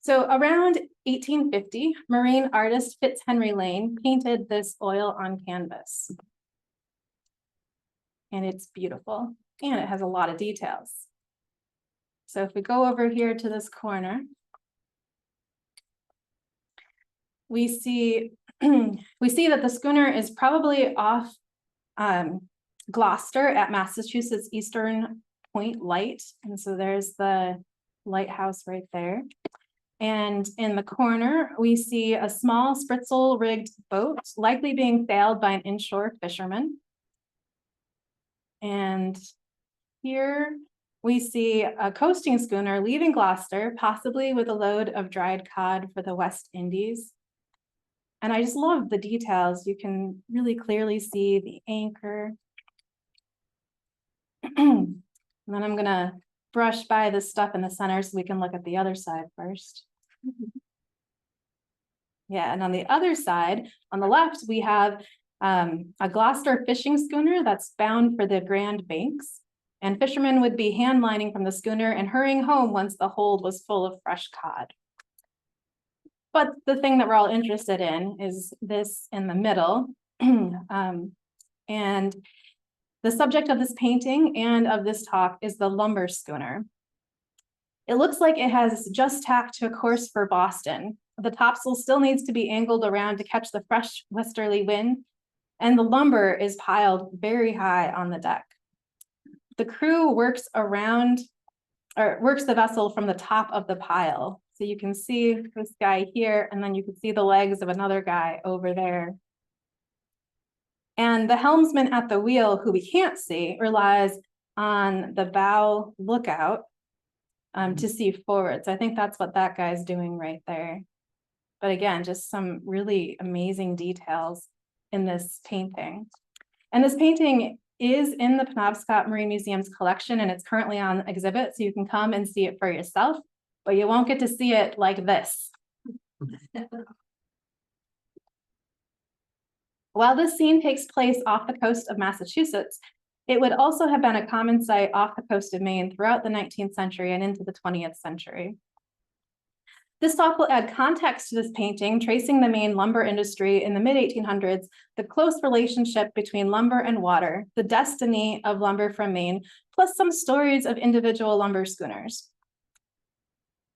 So around 1850, marine artist Fitzhenry Lane painted this oil on canvas. And it's beautiful, and it has a lot of details. So if we go over here to this corner, we see that the schooner is probably off Gloucester at Massachusetts Eastern Point Light. And so there's the lighthouse right there. And in the corner, we see a small spritzel rigged boat, likely being sailed by an inshore fisherman. And here we see a coasting schooner leaving Gloucester, possibly with a load of dried cod for the West Indies. And I just love the details. You can really clearly see the anchor. And then I'm gonna brush by the stuff in the center so we can look at the other side first. Yeah, and on the other side, on the left, we have a Gloucester fishing schooner that's bound for the Grand Banks. And fishermen would be hand lining from the schooner and hurrying home once the hold was full of fresh cod. But the thing that we're all interested in is this in the middle. And the subject of this painting and of this talk is the lumber schooner. It looks like it has just tacked to a course for Boston. The topsail still needs to be angled around to catch the fresh westerly wind, and the lumber is piled very high on the deck. The crew works the vessel from the top of the pile. So you can see this guy here, and then you can see the legs of another guy over there. And the helmsman at the wheel, who we can't see, relies on the bow lookout to see forward. So I think that's what that guy's doing right there. But again, just some really amazing details in this painting. And this painting is in the Penobscot Marine Museum's collection, and it's currently on exhibit, so you can come and see it for yourself, but you won't get to see it like this. While this scene takes place off the coast of Massachusetts, it would also have been a common sight off the coast of Maine throughout the 19th century and into the 20th century. This talk will add context to this painting, tracing the Maine lumber industry in the mid-1800s, the close relationship between lumber and water, the destiny of lumber from Maine, plus some stories of individual lumber schooners.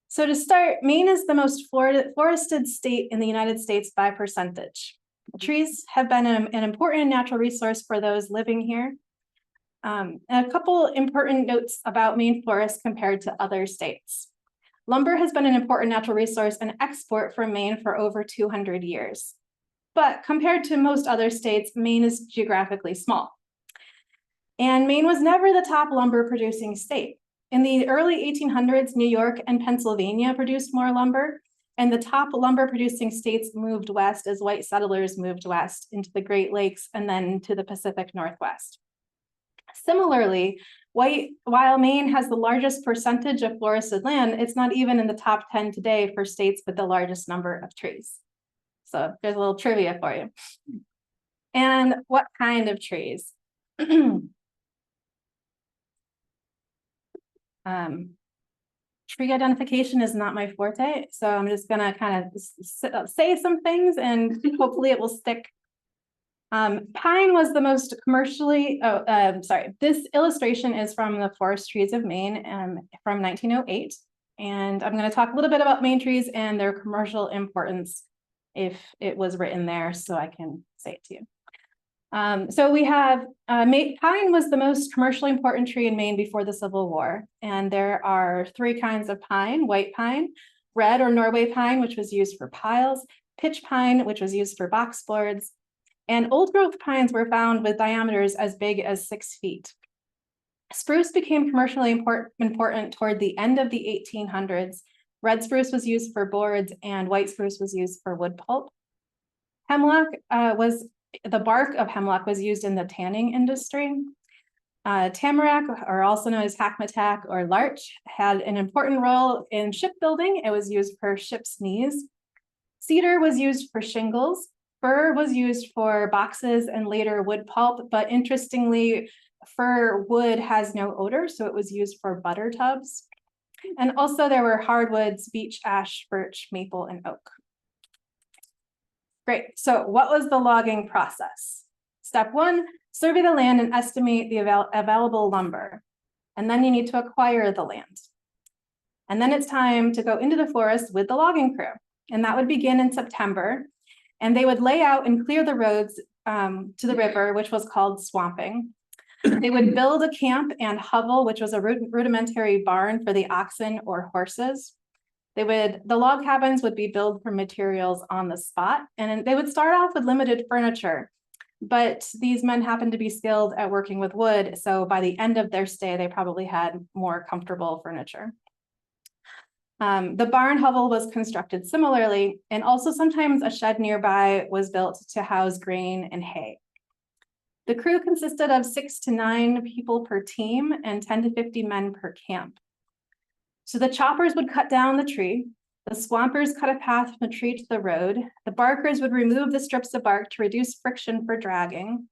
So to start, Maine is the most forested state in the United States by percentage. Trees have been an important natural resource for those living here. And a couple important notes about Maine forests compared to other states. Lumber has been an important natural resource and export from Maine for over 200 years. But compared to most other states, Maine is geographically small. And Maine was never the top lumber producing state. In the early 1800s, New York and Pennsylvania produced more lumber, and the top lumber producing states moved west as white settlers moved west into the Great Lakes and then to the Pacific Northwest. Similarly, while Maine has the largest percentage of forested land, it's not even in the top 10 today for states with the largest number of trees. So there's a little trivia for you. And what kind of trees? Tree identification is not my forte, so I'm just gonna kind of say some things and hopefully it will stick. Pine was the most commercially, this illustration is from the Forest Trees of Maine from 1908. And I'm gonna talk a little bit about Maine trees and their commercial importance if it was written there so I can say it to you. So we have, pine was the most commercially important tree in Maine before the Civil War. And there are three kinds of pine: white pine, red or Norway pine, which was used for piles, pitch pine, which was used for boxboards, and old growth pines were found with diameters as big as 6 feet. Spruce became commercially important toward the end of the 1800s. Red spruce was used for boards and white spruce was used for wood pulp. The bark of hemlock was used in the tanning industry. Tamarack, or also known as hackmatack or larch, had an important role in shipbuilding. It was used for ship's knees. Cedar was used for shingles. Fir was used for boxes and later wood pulp, but interestingly, fir wood has no odor, so it was used for butter tubs. And also there were hardwoods, beech, ash, birch, maple, and oak. Great, so what was the logging process? Step one, survey the land and estimate the available lumber. And then you need to acquire the land. And then it's time to go into the forest with the logging crew. And that would begin in September. And they would lay out and clear the roads to the river, which was called swamping. They would build a camp and hovel, which was a rudimentary barn for the oxen or horses. The log cabins would be built from materials on the spot, and they would start off with limited furniture, but these men happened to be skilled at working with wood, so by the end of their stay, they probably had more comfortable furniture. The barn hovel was constructed similarly, and also sometimes a shed nearby was built to house grain and hay. The crew consisted of 6 to 9 people per team and 10 to 50 men per camp. So the choppers would cut down the tree, the swampers cut a path from the tree to the road, the barkers would remove the strips of bark to reduce friction for dragging.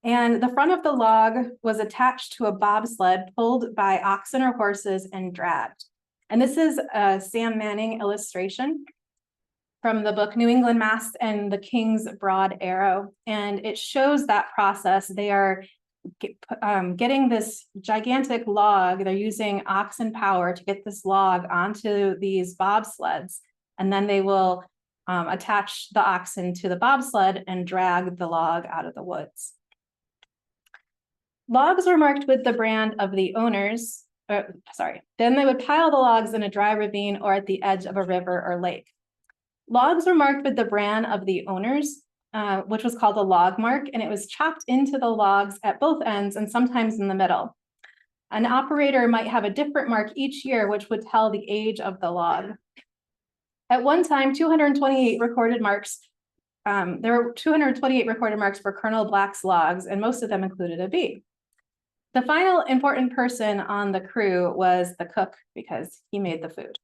And the front of the log was attached to a bobsled pulled by oxen or horses and dragged. And this is a Sam Manning illustration from the book New England Mast and the King's Broad Arrow. And it shows that process. They are getting this gigantic log. They're using oxen power to get this log onto these bobsleds. And then they will attach the oxen to the bobsled and drag the log out of the woods. Logs were marked with the brand of the owners. Then they would pile the logs in a dry ravine or at the edge of a river or lake. Logs were marked with the brand of the owners, which was called a log mark, and it was chopped into the logs at both ends and sometimes in the middle. An operator might have a different mark each year, which would tell the age of the log. At one time, 228 recorded marks. There were 228 recorded marks for Colonel Black's logs, and most of them included a B. The final important person on the crew was the cook because he made the food.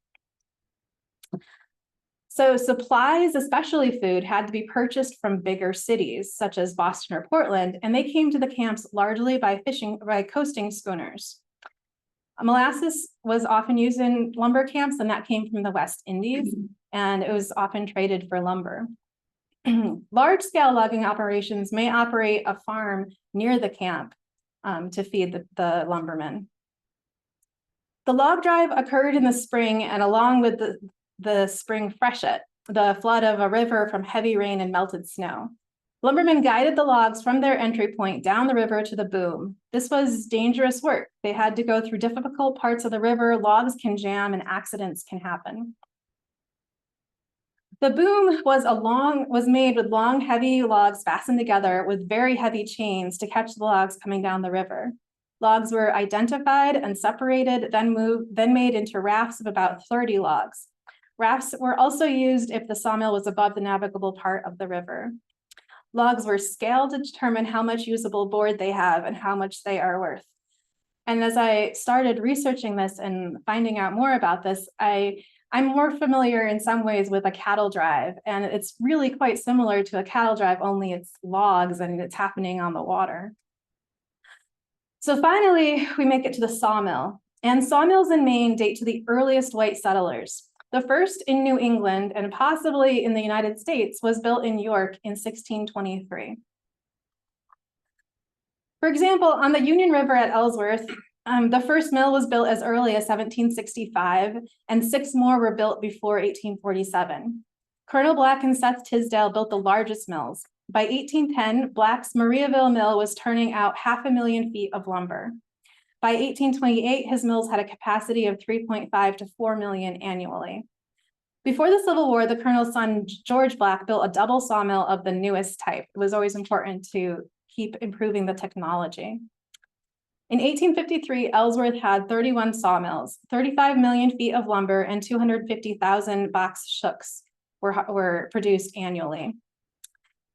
So supplies, especially food, had to be purchased from bigger cities such as Boston or Portland, and they came to the camps largely by coasting schooners. Molasses was often used in lumber camps, and that came from the West Indies, and it was often traded for lumber. Large-scale logging operations may operate a farm near the camp to feed the lumbermen. The log drive occurred in the spring, and along with the spring freshet, the flood of a river from heavy rain and melted snow. Lumbermen guided the logs from their entry point down the river to the boom. This was dangerous work. They had to go through difficult parts of the river, logs can jam, and accidents can happen. The boom was made with long, heavy logs fastened together with very heavy chains to catch the logs coming down the river. Logs were identified and separated, then made into rafts of about 30 logs. Rafts were also used if the sawmill was above the navigable part of the river. Logs were scaled to determine how much usable board they have and how much they are worth. And as I started researching this and finding out more about this, I'm more familiar in some ways with a cattle drive, and it's really quite similar to a cattle drive, only it's logs and it's happening on the water. So finally, we make it to the sawmill, and sawmills in Maine date to the earliest white settlers. The first in New England and possibly in the United States was built in York in 1623. For example, on the Union River at Ellsworth, the first mill was built as early as 1765, and 6 more were built before 1847. Colonel Black and Seth Tisdale built the largest mills. By 1810, Black's Mariaville mill was turning out 500,000 feet of lumber. By 1828, his mills had a capacity of 3.5 to 4 million annually. Before the Civil War, the Colonel's son, George Black, built a double sawmill of the newest type. It was always important to keep improving the technology. In 1853, Ellsworth had 31 sawmills, 35 million feet of lumber, and 250,000 box shooks were produced annually.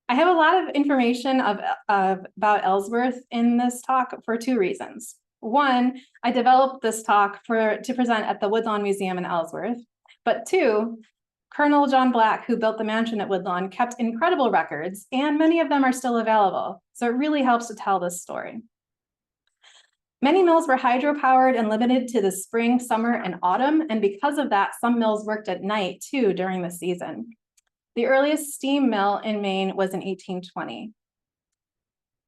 I have a lot of information about Ellsworth in this talk for 2 reasons. One, I developed this talk to present at the Woodlawn Museum in Ellsworth. But 2, Colonel John Black, who built the mansion at Woodlawn, kept incredible records, and many of them are still available. So it really helps to tell this story. Many mills were hydropowered and limited to the spring, summer, and autumn, and because of that, some mills worked at night too during the season. The earliest steam mill in Maine was in 1820.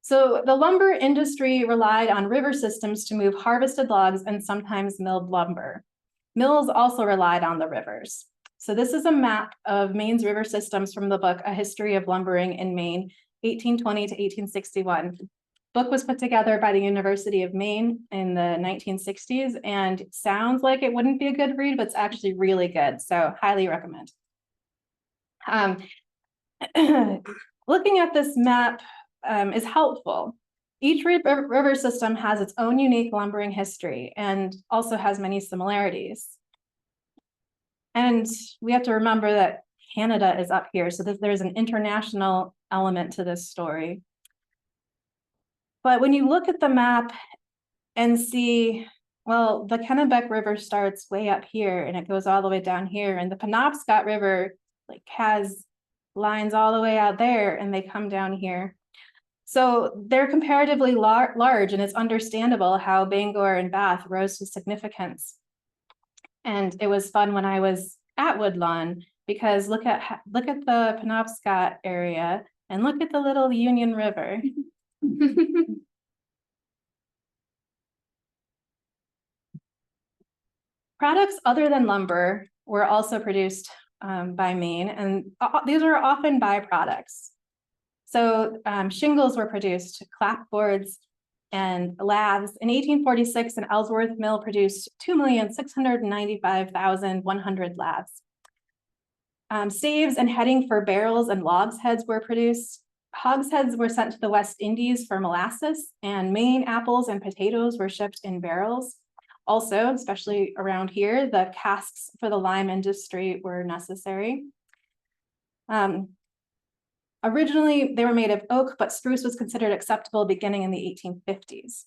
So the lumber industry relied on river systems to move harvested logs and sometimes milled lumber. Mills also relied on the rivers. So this is a map of Maine's river systems from the book, A History of Lumbering in Maine, 1820 to 1861. The book was put together by the University of Maine in the 1960s and sounds like it wouldn't be a good read, but it's actually really good, so highly recommend. Looking at this map is helpful. Each river system has its own unique lumbering history and also has many similarities. And we have to remember that Canada is up here, so there's an international element to this story. But when you look at the map and see, well, the Kennebec River starts way up here and it goes all the way down here, and the Penobscot River like has lines all the way out there and they come down here. So they're comparatively large, and it's understandable how Bangor and Bath rose to significance. And it was fun when I was at Woodlawn, because look at the Penobscot area and look at the little Union River. Products other than lumber were also produced by Maine, and these are often byproducts. So shingles were produced, clapboards, and laths. In 1846, an Ellsworth mill produced 2,695,100 laths. Staves and heading for barrels and logsheads were produced. Hogsheads were sent to the West Indies for molasses, and Maine apples and potatoes were shipped in barrels. Also, especially around here, the casks for the lime industry were necessary. Originally, they were made of oak, but spruce was considered acceptable beginning in the 1850s.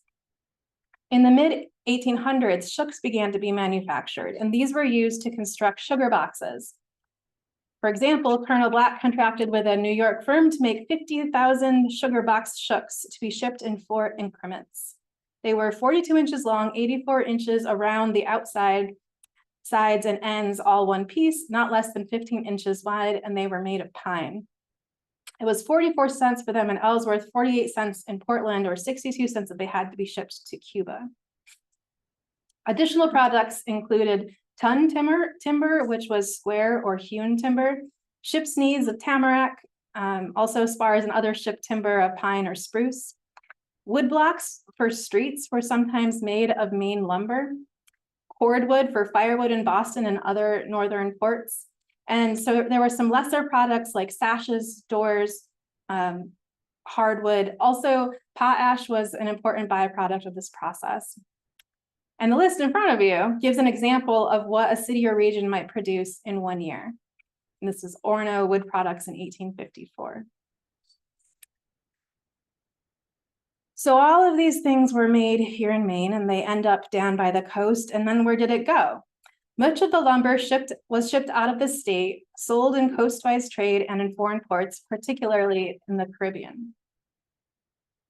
In the mid-1800s, shooks began to be manufactured, and these were used to construct sugar boxes. For example, Colonel Black contracted with a New York firm to make 50,000 sugar box shooks to be shipped in 4 increments. They were 42 inches long, 84 inches around the outside, sides and ends, all one piece, not less than 15 inches wide, and they were made of pine. It was 44 cents for them in Ellsworth, 48 cents in Portland, or 62 cents if they had to be shipped to Cuba. Additional products included ton timber, which was square or hewn timber, ship's knees of tamarack, also spars and other ship timber of pine or spruce. Wood blocks for streets were sometimes made of Maine lumber, cordwood for firewood in Boston and other northern ports. And so there were some lesser products like sashes, doors, hardwood. Also, potash was an important byproduct of this process. And the list in front of you gives an example of what a city or region might produce in 1 year. And this is Orono Wood Products in 1854. So all of these things were made here in Maine, and they end up down by the coast. And then where did it go? Much of the lumber was shipped out of the state, sold in coastwise trade and in foreign ports, particularly in the Caribbean.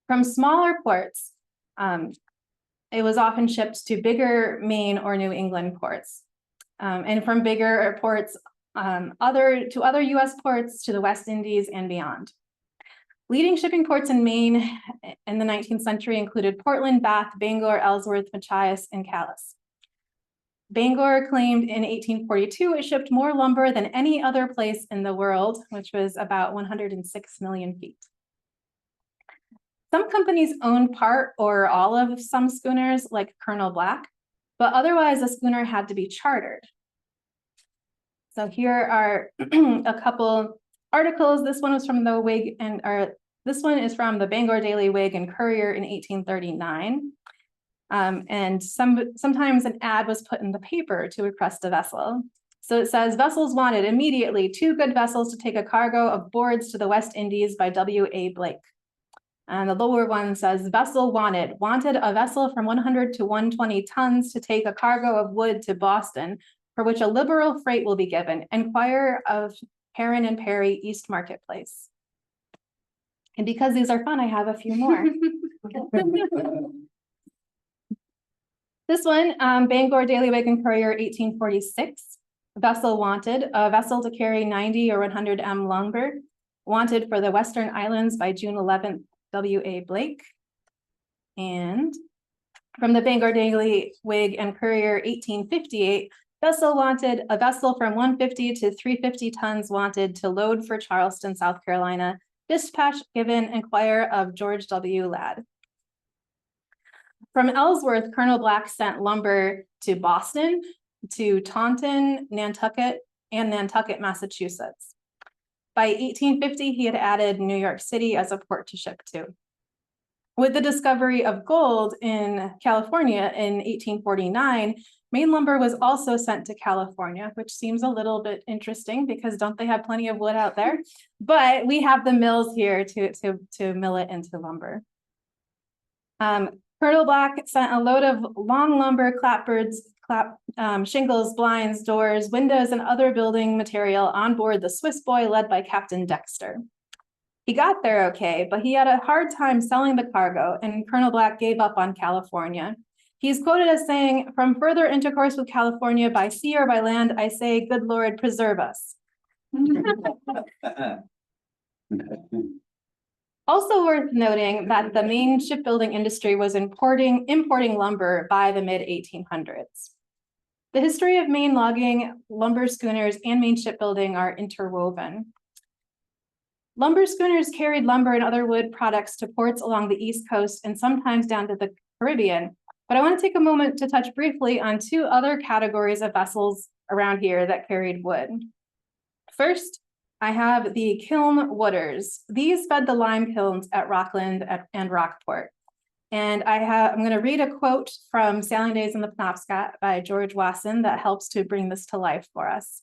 From smaller ports, it was often shipped to bigger Maine or New England ports. And from bigger ports, to other US ports, to the West Indies and beyond. Leading shipping ports in Maine in the 19th century included Portland, Bath, Bangor, Ellsworth, Machias, and Calais. Bangor claimed in 1842 it shipped more lumber than any other place in the world, which was about 106 million feet. Some companies owned part or all of some schooners, like Colonel Black, but otherwise a schooner had to be chartered. So here are a couple articles. This one was from the Whig this one is from the Bangor Daily Whig and Courier in 1839. And sometimes an ad was put in the paper to request a vessel. So it says, vessels wanted immediately, 2 good vessels to take a cargo of boards to the West Indies by W.A. Blake. And the lower one says, vessel wanted a vessel from 100 to 120 tons to take a cargo of wood to Boston, for which a liberal freight will be given. Inquire of Heron and Perry, East Marketplace. And because these are fun, I have a few more. This one, Bangor Daily Wig and Courier, 1846. Vessel wanted, a vessel to carry 90 or 100 M lumber, wanted for the Western Islands by June 11th, W.A. Blake. And from the Bangor Daily Wig and Courier, 1858, vessel wanted, a vessel from 150 to 350 tons wanted to load for Charleston, South Carolina. Dispatch given, inquire of George W. Ladd. From Ellsworth, Colonel Black sent lumber to Boston, to Taunton, Nantucket, and Nantucket, Massachusetts. By 1850, he had added New York City as a port to ship to. With the discovery of gold in California in 1849, Maine lumber was also sent to California, which seems a little bit interesting because don't they have plenty of wood out there? But we have the mills here to mill it into lumber. Colonel Black sent a load of long lumber, clapboards, shingles, blinds, doors, windows, and other building material on board the Swiss Boy led by Captain Dexter. He got there okay, but he had a hard time selling the cargo, and Colonel Black gave up on California. He's quoted as saying, "From further intercourse with California by sea or by land, I say, good Lord, preserve us." Also worth noting that the Maine shipbuilding industry was importing lumber by the mid-1800s. The history of Maine logging, lumber schooners, and Maine shipbuilding are interwoven. Lumber schooners carried lumber and other wood products to ports along the East Coast and sometimes down to the Caribbean. But I want to take a moment to touch briefly on two other categories of vessels around here that carried wood. First, I have the kiln wooders. These fed the lime kilns at Rockland and Rockport. And I'm going to read a quote from Sailing Days in the Penobscot by George Wasson that helps to bring this to life for us.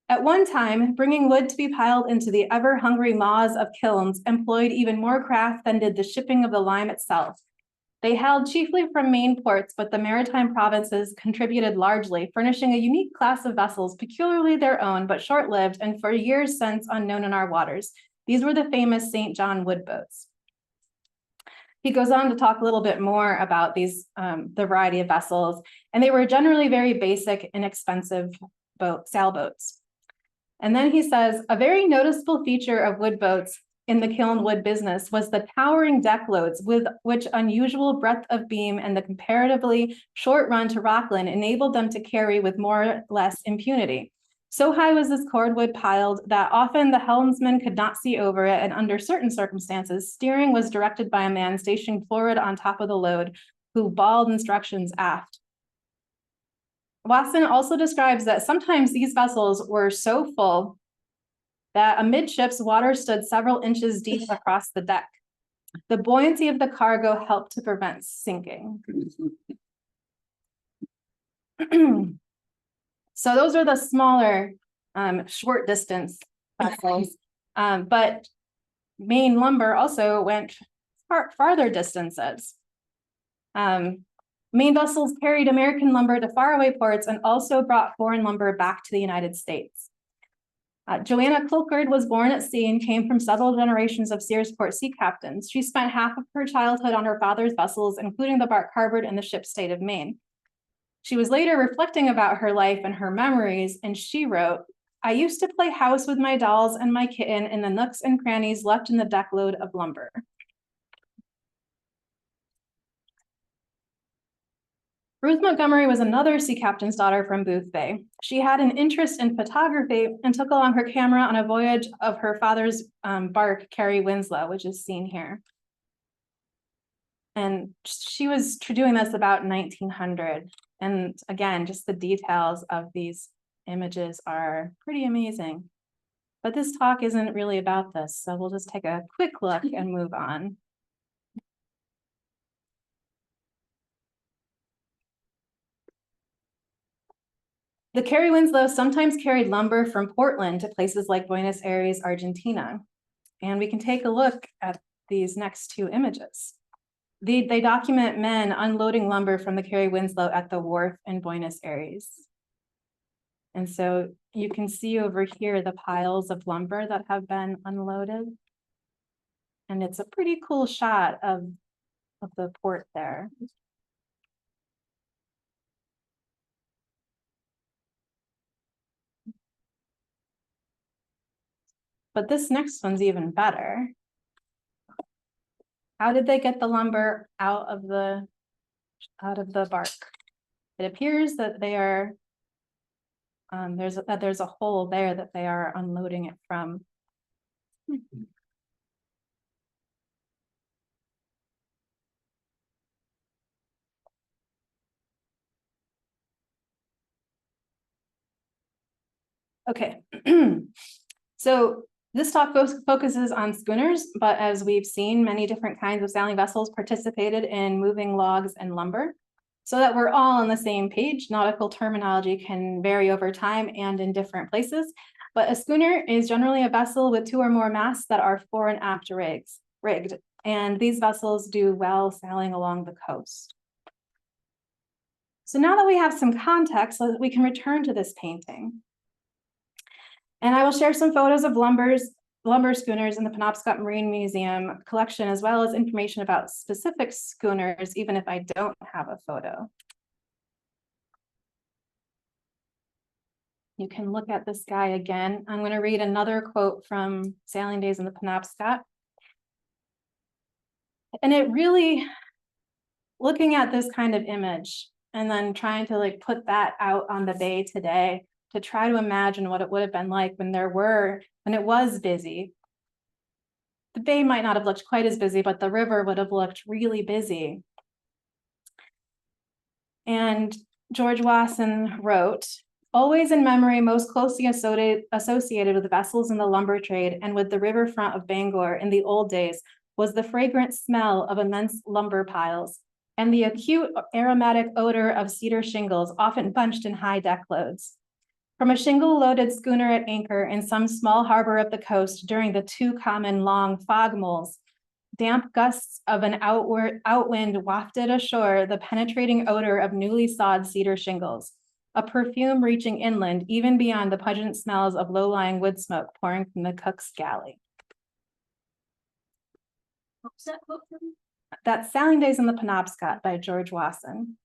At one time, bringing wood to be piled into the ever-hungry maws of kilns employed even more craft than did the shipping of the lime itself. They hailed chiefly from Maine ports, but the maritime provinces contributed largely, furnishing a unique class of vessels peculiarly their own, but short-lived and for years since unknown in our waters. These were the famous St. John wood boats. He goes on to talk a little bit more about these, the variety of vessels, and they were generally very basic, inexpensive sailboats. And then he says, a very noticeable feature of wood boats in the kiln wood business was the towering deck loads with which unusual breadth of beam and the comparatively short run to Rockland enabled them to carry with more or less impunity. So high was this cordwood piled that often the helmsman could not see over it, and under certain circumstances, steering was directed by a man stationed forward on top of the load, who bawled instructions aft. Wasson also describes that sometimes these vessels were so full that amidships water stood several inches deep across the deck. The buoyancy of the cargo helped to prevent sinking. So those are the smaller, short distance vessels, but Maine lumber also went farther distances. Maine vessels carried American lumber to faraway ports and also brought foreign lumber back to the United States. Jeana Ganskop was born at sea and came from several generations of Searsport sea captains. She spent half of her childhood on her father's vessels, including the bark harbored in the ship's state of Maine. She was later reflecting about her life and her memories, and she wrote, "I used to play house with my dolls and my kitten in the nooks and crannies left in the deck load of lumber." Ruth Montgomery was another sea captain's daughter from Booth Bay. She had an interest in photography and took along her camera on a voyage of her father's bark, Carrie Winslow, which is seen here. And she was doing this about 1900. And again, just the details of these images are pretty amazing. But this talk isn't really about this, so we'll just take a quick look and move on. The Carrie Winslow sometimes carried lumber from Portland to places like Buenos Aires, Argentina. And we can take a look at these next two images. They document men unloading lumber from the Carrie Winslow at the wharf in Buenos Aires. And so you can see over here the piles of lumber that have been unloaded. And it's a pretty cool shot of the port there. but this next one's even better. How did they get the lumber out of the bark? It appears that they are, there's a hole there that they are unloading it from. Okay, so this talk focuses on schooners, but as we've seen, many different kinds of sailing vessels participated in moving logs and lumber. So that we're all on the same page, nautical terminology can vary over time and in different places, but a schooner is generally a vessel with 2 or more masts that are fore and aft rigged, and these vessels do well sailing along the coast. So now that we have some context, we can return to this painting. And I will share some photos of lumber schooners in the Penobscot Marine Museum collection, as well as information about specific schooners, even if I don't have a photo. You can look at this guy again. I'm going to read another quote from Sailing Days in the Penobscot. And it really, looking at this kind of image and then trying to like put that out on the bay today, to try to imagine what it would have been like when it was busy. The bay might not have looked quite as busy, but the river would have looked really busy. And George Wasson wrote, "Always in memory, most closely associated with the vessels in the lumber trade and with the riverfront of Bangor in the old days was the fragrant smell of immense lumber piles and the acute aromatic odor of cedar shingles, often bunched in high deck loads. From a shingle-loaded schooner at anchor in some small harbor of the coast during the too common long fog moles, damp gusts of an outwind wafted ashore the penetrating odor of newly sawed cedar shingles, a perfume reaching inland even beyond the pungent smells of low-lying wood smoke pouring from the cook's galley." What was that quote from? That's Sailing Days in the Penobscot by George Wasson.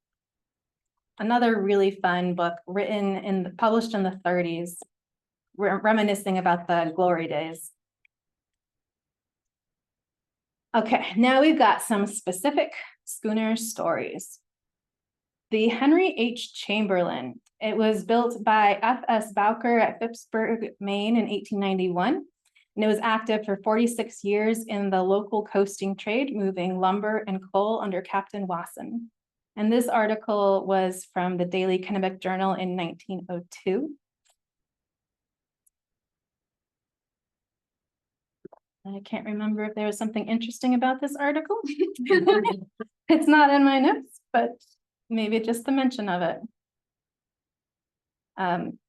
Another really fun book published in the 30s, reminiscing about the glory days. Okay, now we've got some specific schooner stories. The Henry H. Chamberlain. It was built by F.S. Bowker at Phippsburg, Maine in 1891. And it was active for 46 years in the local coasting trade, moving lumber and coal under Captain Wasson. And this article was from the Daily Kennebec Journal in 1902. I can't remember if there was something interesting about this article. It's not in my notes, but maybe just the mention of it. And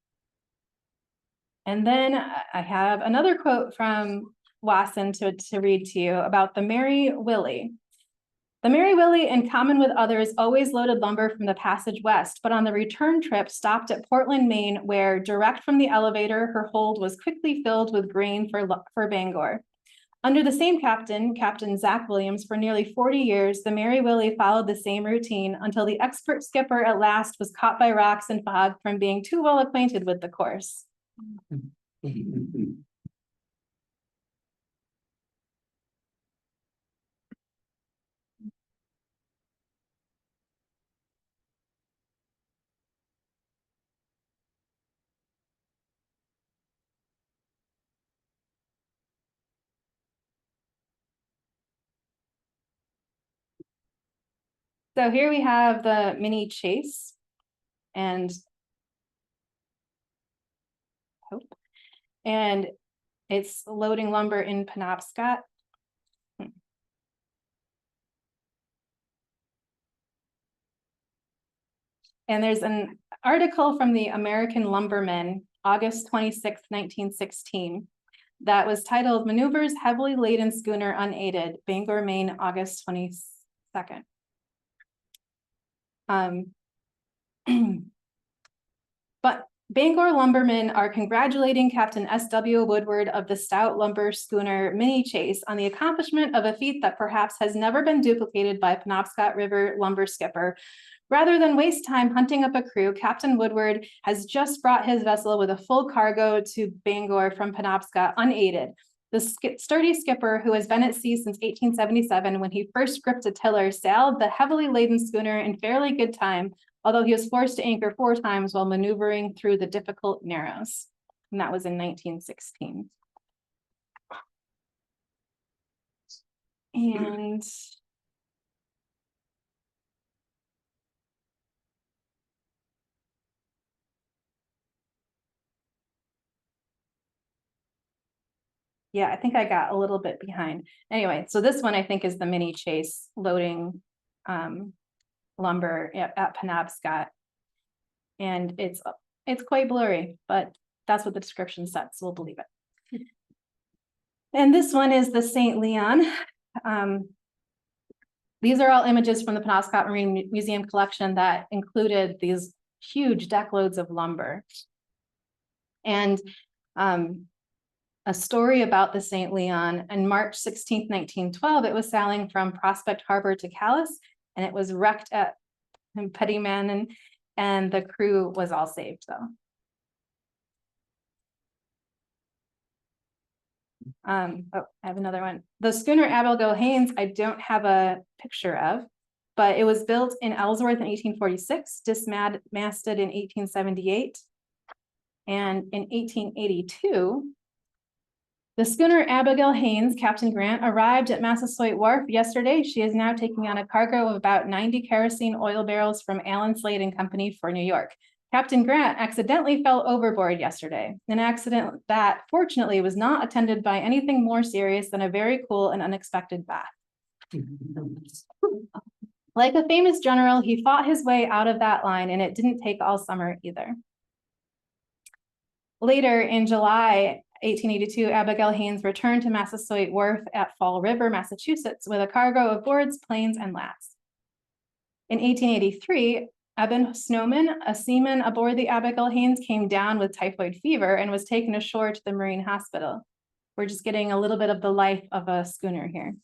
then I have another quote from Wasson to read to you about the Mary Willie. "The Mary Willie, in common with others, always loaded lumber from the passage west, but on the return trip stopped at Portland, Maine, where, direct from the elevator, her hold was quickly filled with grain for Bangor. Under the same captain, Captain Zach Williams, for nearly 40 years, the Mary Willie followed the same routine until the expert skipper at last was caught by rocks and fog from being too well acquainted with the course." So here we have the mini chase and it's loading lumber in Penobscot. And there's an article from the American Lumberman, August 26, 1916, that was titled "Maneuvers Heavily Laden Schooner Unaided, Bangor, Maine, August 22nd. But Bangor lumbermen are congratulating Captain S.W. Woodward of the stout lumber schooner Mini Chase on the accomplishment of a feat that perhaps has never been duplicated by Penobscot River lumber skipper Rather than waste time hunting up a crew, Captain Woodward has just brought his vessel with a full cargo to Bangor from Penobscot unaided. The sturdy skipper, who has been at sea since 1877, when he first gripped a tiller, sailed the heavily laden schooner in fairly good time, although he was forced to anchor 4 times while maneuvering through the difficult narrows. And that was in 1916. And yeah, I think I got a little bit behind. Anyway, so this one I think is the mini chase loading lumber at Penobscot. And it's quite blurry, but that's what the description says, so we'll believe it. And this one is the St. Leon. These are all images from the Penobscot Marine Museum collection that included these huge deck loads of lumber. And a story about the St. Leon. On March 16th, 1912, it was sailing from Prospect Harbor to Calais, and it was wrecked at Pettyman, and the crew was all saved, though. Oh, I have another one. The schooner Abigail Haynes, I don't have a picture of, but it was built in Ellsworth in 1846, dismasted in 1878, and in 1882, the schooner Abigail Haynes, Captain Grant, arrived at Massasoit Wharf yesterday. She is now taking on a cargo of about 90 kerosene oil barrels from Allen Slade and Company for New York. Captain Grant accidentally fell overboard yesterday, an accident that fortunately was not attended by anything more serious than a very cool and unexpected bath. Like a famous general, he fought his way out of that line, and it didn't take all summer either. Later in July 1882, Abigail Haynes returned to Massasoit Wharf at Fall River, Massachusetts, with a cargo of boards, planes, and laths. In 1883, Eben Snowman, a seaman aboard the Abigail Haynes, came down with typhoid fever and was taken ashore to the Marine Hospital. We're just getting a little bit of the life of a schooner here.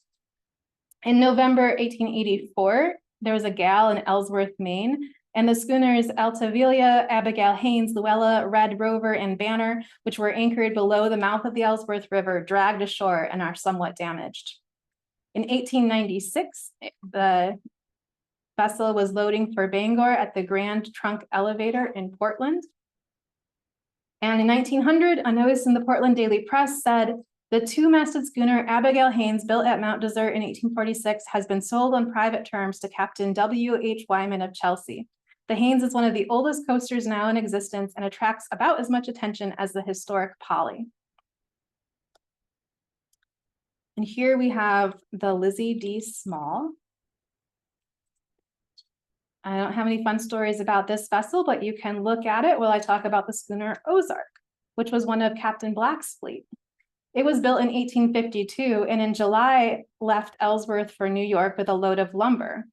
In November 1884, there was a gale in Ellsworth, Maine, and the schooners Altavilla, Abigail Haynes, Luella, Red Rover, and Banner, which were anchored below the mouth of the Ellsworth River, dragged ashore and are somewhat damaged. In 1896, the vessel was loading for Bangor at the Grand Trunk Elevator in Portland. And in 1900, a notice in the Portland Daily Press said, the 2-masted schooner Abigail Haynes, built at Mount Desert in 1846, has been sold on private terms to Captain W.H. Wyman of Chelsea. The Haynes is one of the oldest coasters now in existence and attracts about as much attention as the historic Polly. And here we have the Lizzie D. Small. I don't have any fun stories about this vessel, but you can look at it while I talk about the schooner Ozark, which was one of Captain Black's fleet. It was built in 1852, and in July left Ellsworth for New York with a load of lumber.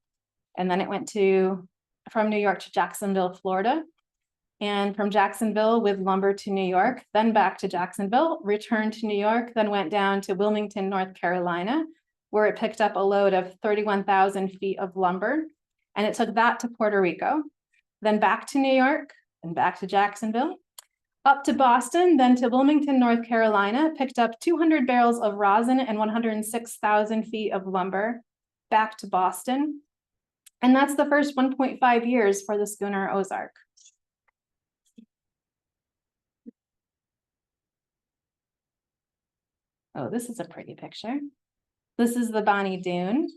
And then it went from New York to Jacksonville, Florida, and from Jacksonville with lumber to New York, then back to Jacksonville, returned to New York, then went down to Wilmington, North Carolina, where it picked up a load of 31,000 feet of lumber, and it took that to Puerto Rico, then back to New York, and back to Jacksonville, up to Boston, then to Wilmington, North Carolina, picked up 200 barrels of rosin and 106,000 feet of lumber, back to Boston. And that's the first 1.5 years for the schooner Ozark. Oh, this is a pretty picture. This is the Bonnie Doon.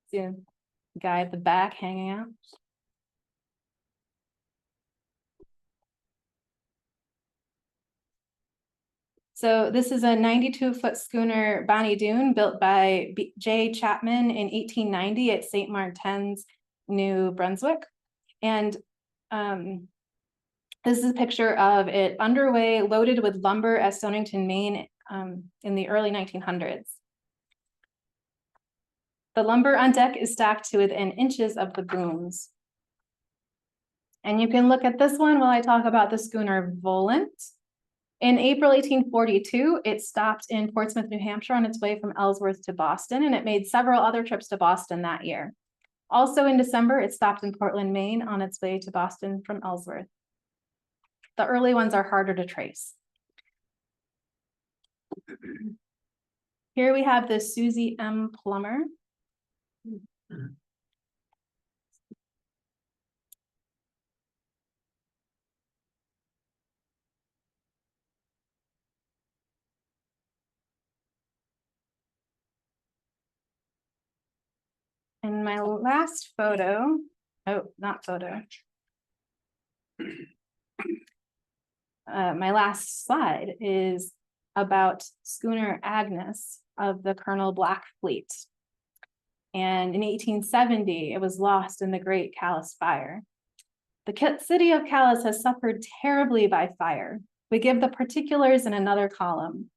See a guy at the back hanging out. So this is a 92-foot schooner Bonnie Doon built by J. Chapman in 1890 at St. Martin's, New Brunswick. And this is a picture of it underway, loaded with lumber at Stonington, Maine in the early 1900s. The lumber on deck is stacked to within inches of the booms. And you can look at this one while I talk about the schooner Volant. In April 1842, it stopped in Portsmouth, New Hampshire on its way from Ellsworth to Boston, and it made several other trips to Boston that year. Also in December, it stopped in Portland, Maine on its way to Boston from Ellsworth. The early ones are harder to trace. Here we have the Susie M. Plummer. And my last photo, oh, not photo. My last slide is about schooner Agnes of the Colonel Black Fleet. And in 1870, it was lost in the Great Calais Fire. The city of Calais has suffered terribly by fire. We give the particulars in another column.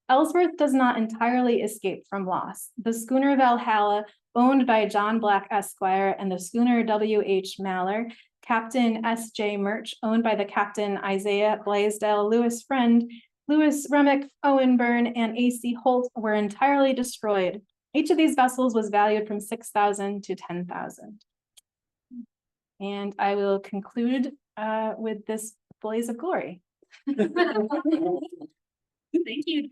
Ellsworth does not entirely escape from loss. The schooner Valhalla, owned by John Black Esquire, and the schooner W.H. Maller, Captain S.J. Murch, owned by the Captain Isaiah Blaisdell, Lewis Friend, Lewis Remick, Owen Byrne, and A.C. Holt were entirely destroyed. Each of these vessels was valued from $6,000 to $10,000. And I will conclude with this blaze of glory. Thank you.